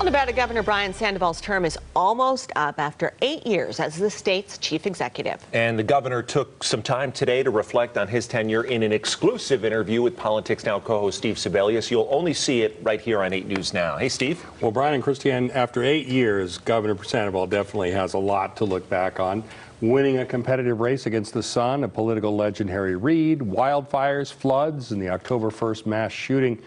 Well, Nevada Governor Brian Sandoval's term is almost up after 8 years as the state's chief executive. And the governor took some time today to reflect on his tenure in an exclusive interview with Politics Now co-host Steve Sebelius. You'll only see it right here on 8 News Now. Hey, Steve. Well, Brian and Christiane, after 8 years, Governor Sandoval definitely has a lot to look back on. Winning a competitive race against the son of political legend Harry Reid, wildfires, floods, and the October 1st mass shooting,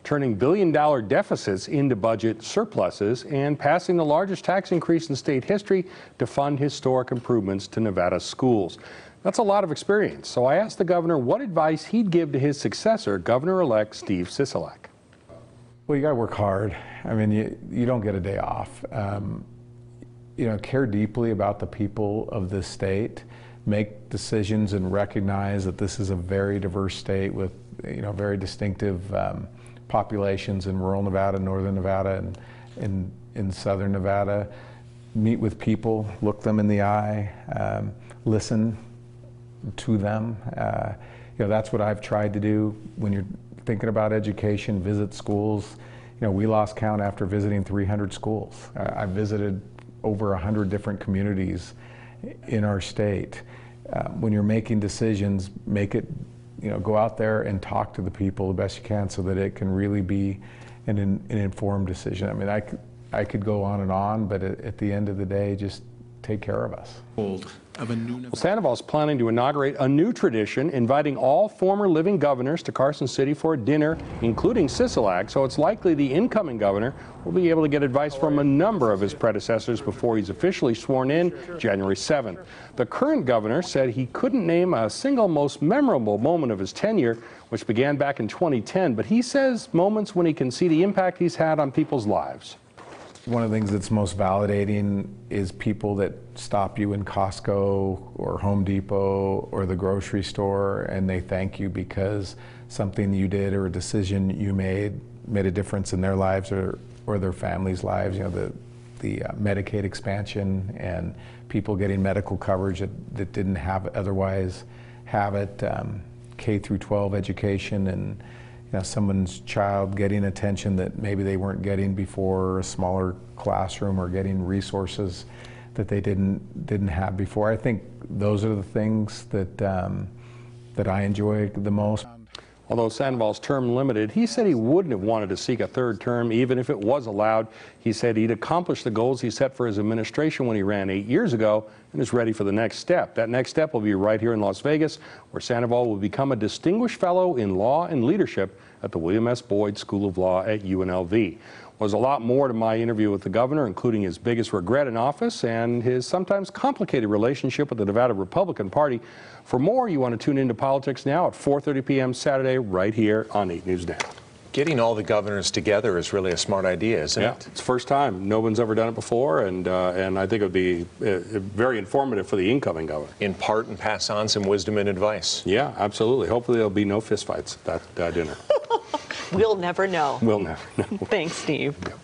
turning billion-dollar deficits into budget surpluses, and passing the largest tax increase in state history to fund historic improvements to Nevada's schools. That's a lot of experience. So I asked the governor what advice he'd give to his successor, Governor-elect Steve Sisolak. Well, you got to work hard. I mean, you don't get a day off. Care deeply about the people of this state, make decisions and recognize that this is a very diverse state with, very distinctive populations in rural Nevada, northern Nevada, and in southern Nevada. Meet with people, look them in the eye, listen to them. That's what I've tried to do when you're thinking about education, visit schools. We lost count after visiting 300 schools. I visited over 100 different communities in our state. When you're making decisions, make it, go out there and talk to the people the best you can so that it can really be an informed decision. I mean, I could go on, but at the end of the day, just take care of us. Well, Sandoval's planning to inaugurate a new tradition, inviting all former living governors to Carson City for a dinner, including Sisolak, so it's likely the incoming governor will be able to get advice from a number of his predecessors before he's officially sworn in January 7th. The current governor said he couldn't name a single most memorable moment of his tenure, which began back in 2010, but he says moments when he can see the impact he's had on people's lives. One of the things that's most validating is people that stop you in Costco or Home Depot or the grocery store and they thank you because something you did or a decision you made a difference in their lives or their families' lives. The Medicaid expansion and people getting medical coverage that didn't otherwise have it, K through 12 education, and someone's child getting attention that maybe they weren't getting before, a smaller classroom, or getting resources that they didn't have before. I think those are the things that that I enjoy the most. Although Sandoval's term limited, he said he wouldn't have wanted to seek a third term even if it was allowed. He said he'd accomplished the goals he set for his administration when he ran 8 years ago and is ready for the next step. That next step will be right here in Las Vegas, where Sandoval will become a distinguished fellow in law and leadership at the William S. Boyd School of Law at UNLV. There's a lot more to my interview with the governor, including his biggest regret in office and his sometimes complicated relationship with the Nevada Republican Party. For more, you want to tune into Politics Now at 4:30 p.m. Saturday right here on 8 News Now. Getting all the governors together is really a smart idea, isn't it? It's the first time. No one's ever done it before, and I think it would be very informative for the incoming governor. Impart and pass on some wisdom and advice. Yeah, absolutely. Hopefully there'll be no fistfights at that dinner. We'll never know. We'll never know. Thanks, Steve. Yep.